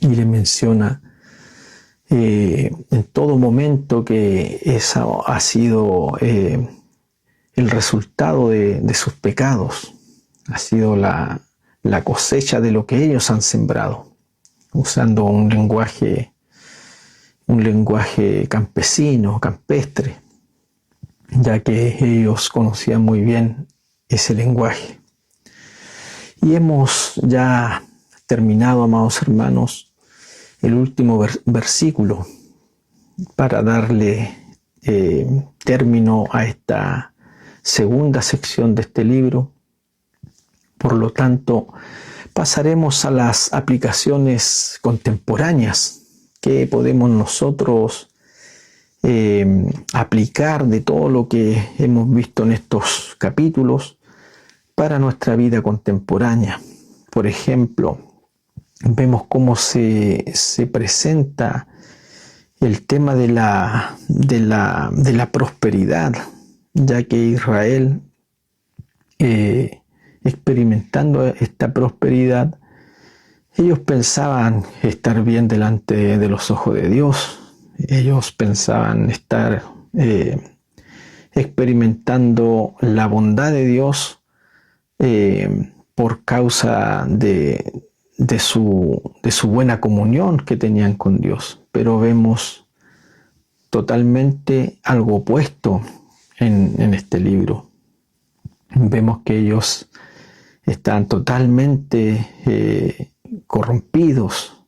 y le menciona en todo momento que eso ha sido el resultado de sus pecados, ha sido la cosecha de lo que ellos han sembrado, usando un lenguaje campesino, campestre, ya que ellos conocían muy bien ese lenguaje. Y hemos ya terminado, amados hermanos, el último versículo para darle término a esta segunda sección de este libro. Por lo tanto, pasaremos a las aplicaciones contemporáneas que podemos nosotros aplicar de todo lo que hemos visto en estos capítulos para nuestra vida contemporánea. Por ejemplo, vemos cómo se presenta el tema de la prosperidad, ya que Israel, experimentando esta prosperidad, ellos pensaban estar bien delante de los ojos de Dios. Ellos pensaban estar experimentando la bondad de Dios por causa de su buena comunión que tenían con Dios. Pero vemos totalmente algo opuesto en este libro. Vemos que ellos están totalmente corrompidos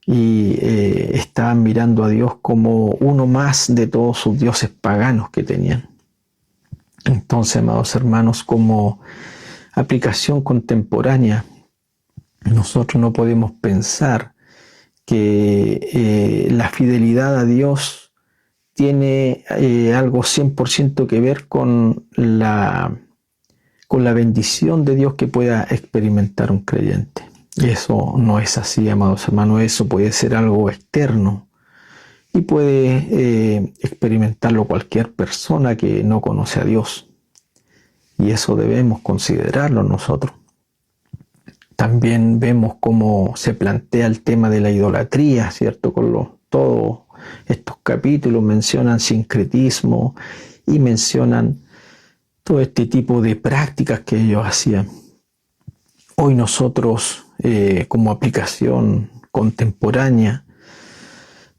y estaban mirando a Dios como uno más de todos sus dioses paganos que tenían. Entonces, amados hermanos, como aplicación contemporánea, nosotros no podemos pensar que la fidelidad a Dios tiene algo 100% que ver con la bendición de Dios que pueda experimentar un creyente. Eso no es así, amados hermanos. Eso puede ser algo externo y puede experimentarlo cualquier persona que no conoce a Dios. Y eso debemos considerarlo nosotros. También vemos cómo se plantea el tema de la idolatría, ¿cierto? Todos estos capítulos mencionan sincretismo y mencionan todo este tipo de prácticas que ellos hacían. Hoy nosotros, como aplicación contemporánea,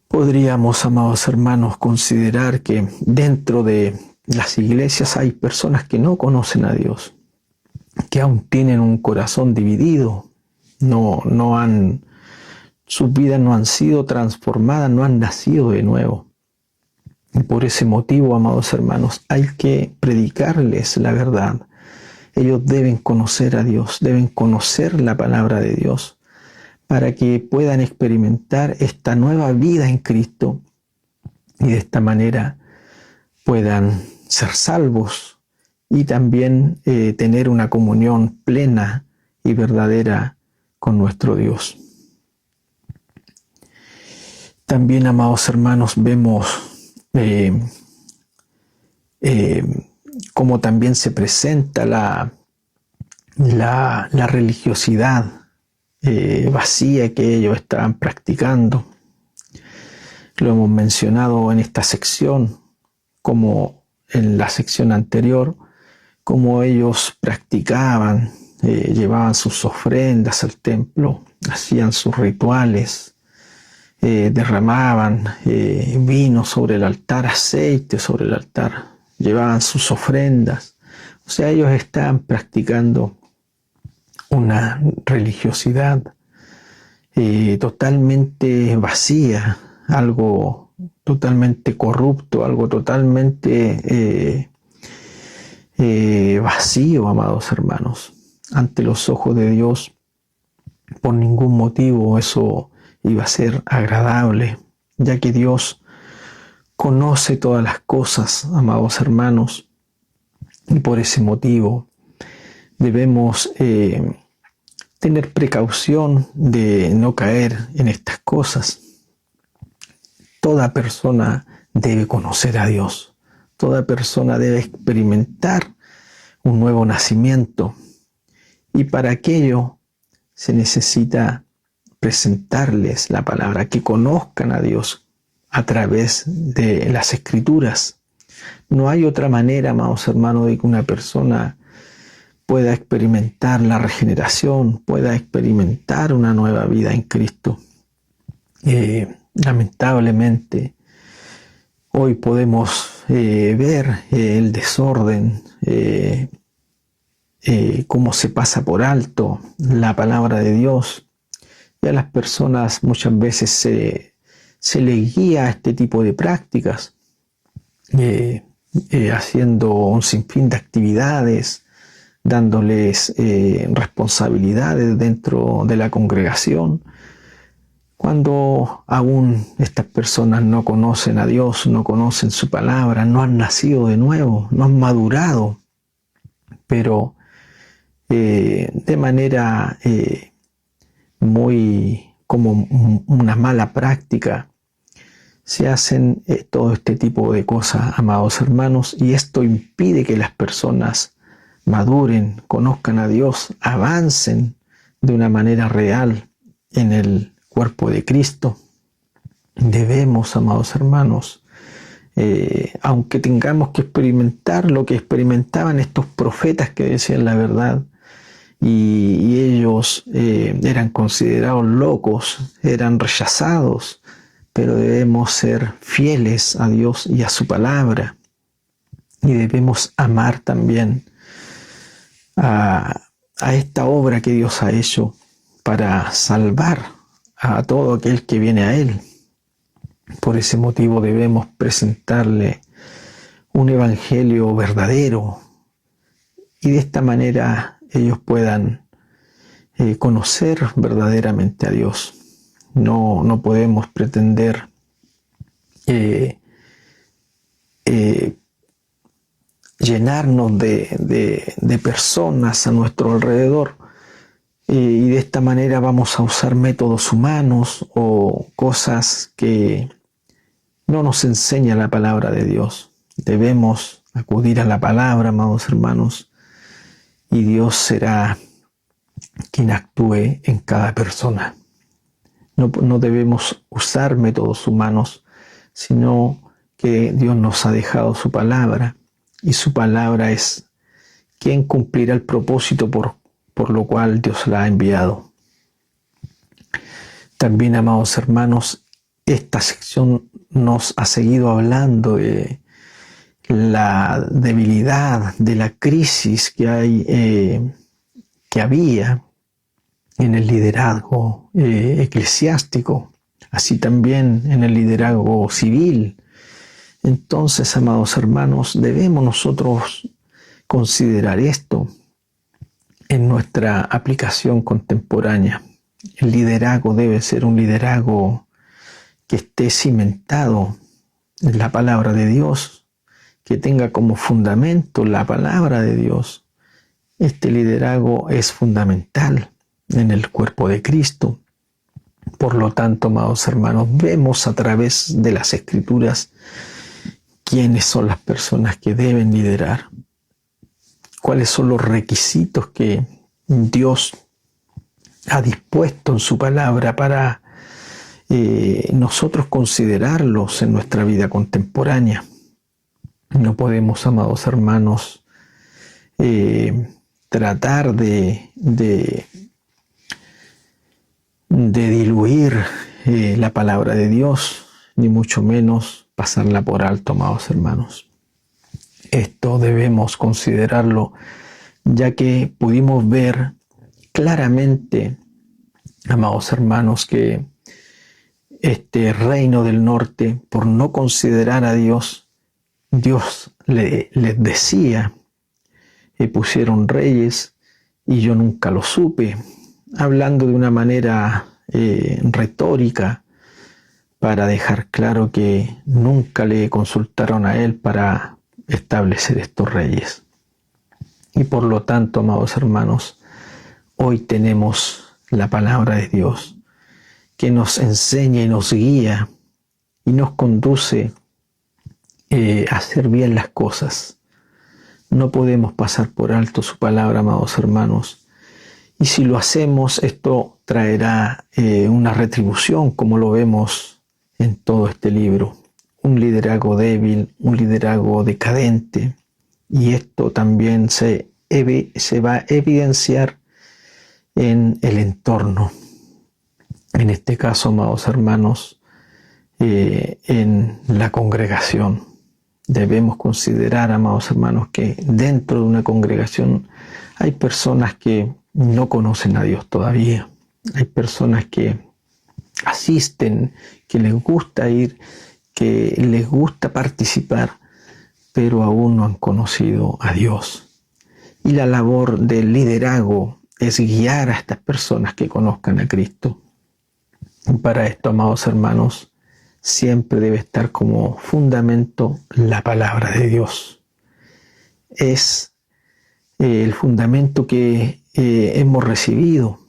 podríamos, amados hermanos, considerar que dentro de las iglesias hay personas que no conocen a Dios, que aún tienen un corazón dividido, sus vidas no han sido transformadas, no han nacido de nuevo. Y por ese motivo, amados hermanos, hay que predicarles la verdad. Ellos deben conocer a Dios, deben conocer la palabra de Dios, para que puedan experimentar esta nueva vida en Cristo y de esta manera puedan ser salvos y también tener una comunión plena y verdadera con nuestro Dios. También, amados hermanos, vemos cómo también se presenta la religiosidad vacía que ellos estaban practicando. Lo hemos mencionado en esta sección, como en la sección anterior, cómo ellos practicaban, llevaban sus ofrendas al templo, hacían sus rituales, derramaban vino sobre el altar, aceite sobre el altar, llevaban sus ofrendas. O sea, ellos estaban practicando una religiosidad totalmente vacía, algo totalmente corrupto, algo totalmente vacío, amados hermanos. Ante los ojos de Dios, por ningún motivo eso iba a ser agradable, ya que Dios conoce todas las cosas, amados hermanos, y por ese motivo debemos tener precaución de no caer en estas cosas. Toda persona debe conocer a Dios. Toda persona debe experimentar un nuevo nacimiento. Y para aquello se necesita presentarles la palabra, que conozcan a Dios a través de las Escrituras. No hay otra manera, amados hermanos, de que una persona pueda experimentar la regeneración, pueda experimentar una nueva vida en Cristo. Lamentablemente, hoy podemos ver el desorden, cómo se pasa por alto la palabra de Dios. Y a las personas muchas veces se les guía a este tipo de prácticas, haciendo un sinfín de actividades, dándoles responsabilidades dentro de la congregación, cuando aún estas personas no conocen a Dios, no conocen su palabra, no han nacido de nuevo, no han madurado, pero de manera muy como una mala práctica se hacen todo este tipo de cosas, amados hermanos, y esto impide que las personas maduren, conozcan a Dios, avancen de una manera real en el cuerpo de Cristo. Debemos, amados hermanos, aunque tengamos que experimentar lo que experimentaban estos profetas que decían la verdad, y ellos eran considerados locos, eran rechazados, pero debemos ser fieles a Dios y a su palabra, y debemos amar también a esta obra que Dios ha hecho para salvar a todo aquel que viene a Él. Por ese motivo debemos presentarle un evangelio verdadero, y de esta manera ellos puedan conocer verdaderamente a Dios. No podemos pretender llenarnos de personas a nuestro alrededor, y de esta manera vamos a usar métodos humanos o cosas que no nos enseña la palabra de Dios. Debemos acudir a la palabra, amados hermanos, y Dios será quien actúe en cada persona. No debemos usar métodos humanos, sino que Dios nos ha dejado su palabra, y su palabra es quien cumplirá el propósito por lo cual Dios la ha enviado. También, amados hermanos, esta sección nos ha seguido hablando de la debilidad, de la crisis que había en el liderazgo eclesiástico, así también en el liderazgo civil. Entonces, amados hermanos, debemos nosotros considerar esto en nuestra aplicación contemporánea. El liderazgo debe ser un liderazgo que esté cimentado en la palabra de Dios, que tenga como fundamento la palabra de Dios. Este liderazgo es fundamental en el cuerpo de Cristo. Por lo tanto, amados hermanos, vemos a través de las Escrituras quiénes son las personas que deben liderar, cuáles son los requisitos que Dios ha dispuesto en su palabra para nosotros considerarlos en nuestra vida contemporánea. No podemos, amados hermanos, tratar de diluir la palabra de Dios, ni mucho menos pasarla por alto, amados hermanos. Esto debemos considerarlo, ya que pudimos ver claramente, amados hermanos, que este reino del norte, por no considerar a Dios, Dios les decía, pusieron reyes y yo nunca lo supe, hablando de una manera retórica, para dejar claro que nunca le consultaron a él para establecer estos reyes. Y por lo tanto, amados hermanos, hoy tenemos la palabra de Dios que nos enseña y nos guía y nos conduce a hacer bien las cosas. No podemos pasar por alto su palabra, amados hermanos. Y si lo hacemos, esto traerá una retribución, como lo vemos en todo este libro. Un liderazgo débil, un liderazgo decadente. Y esto también se va a evidenciar en el entorno. En este caso, amados hermanos, en la congregación. Debemos considerar, amados hermanos, que dentro de una congregación hay personas que no conocen a Dios todavía. Hay personas que asisten, que les gusta ir, que les gusta participar, pero aún no han conocido a Dios. Y la labor del liderazgo es guiar a estas personas que conozcan a Cristo. Y para esto, amados hermanos, siempre debe estar como fundamento la palabra de Dios. Es el fundamento que hemos recibido.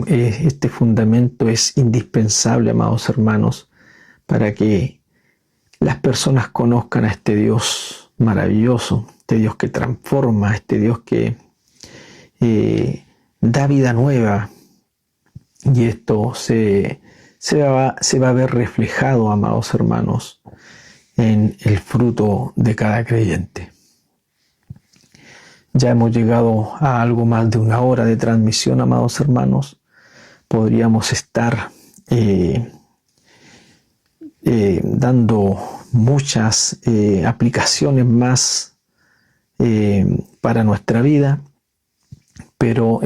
Este fundamento es indispensable, amados hermanos, para que las personas conozcan a este Dios maravilloso, este Dios que transforma, este Dios que da vida nueva. Y esto se va a ver reflejado, amados hermanos, en el fruto de cada creyente. Ya hemos llegado a algo más de una hora de transmisión, amados hermanos. Podríamos estar dando muchas aplicaciones más para nuestra vida, pero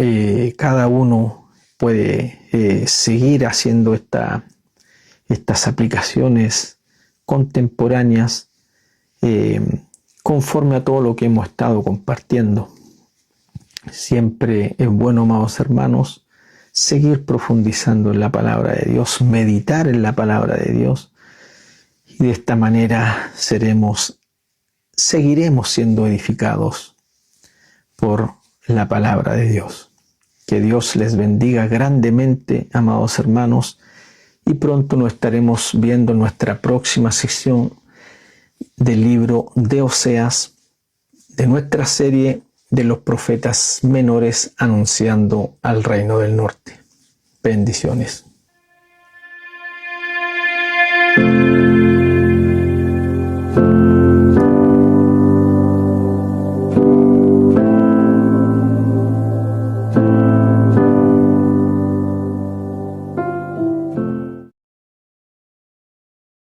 cada uno puede seguir haciendo estas aplicaciones contemporáneas conforme a todo lo que hemos estado compartiendo. Siempre es bueno, amados hermanos, seguir profundizando en la palabra de Dios, meditar en la palabra de Dios, y de esta manera seguiremos siendo edificados por la palabra de Dios. Que Dios les bendiga grandemente, amados hermanos, y pronto nos estaremos viendo en nuestra próxima sección del libro de Oseas, de nuestra serie de los profetas menores anunciando al reino del norte. Bendiciones.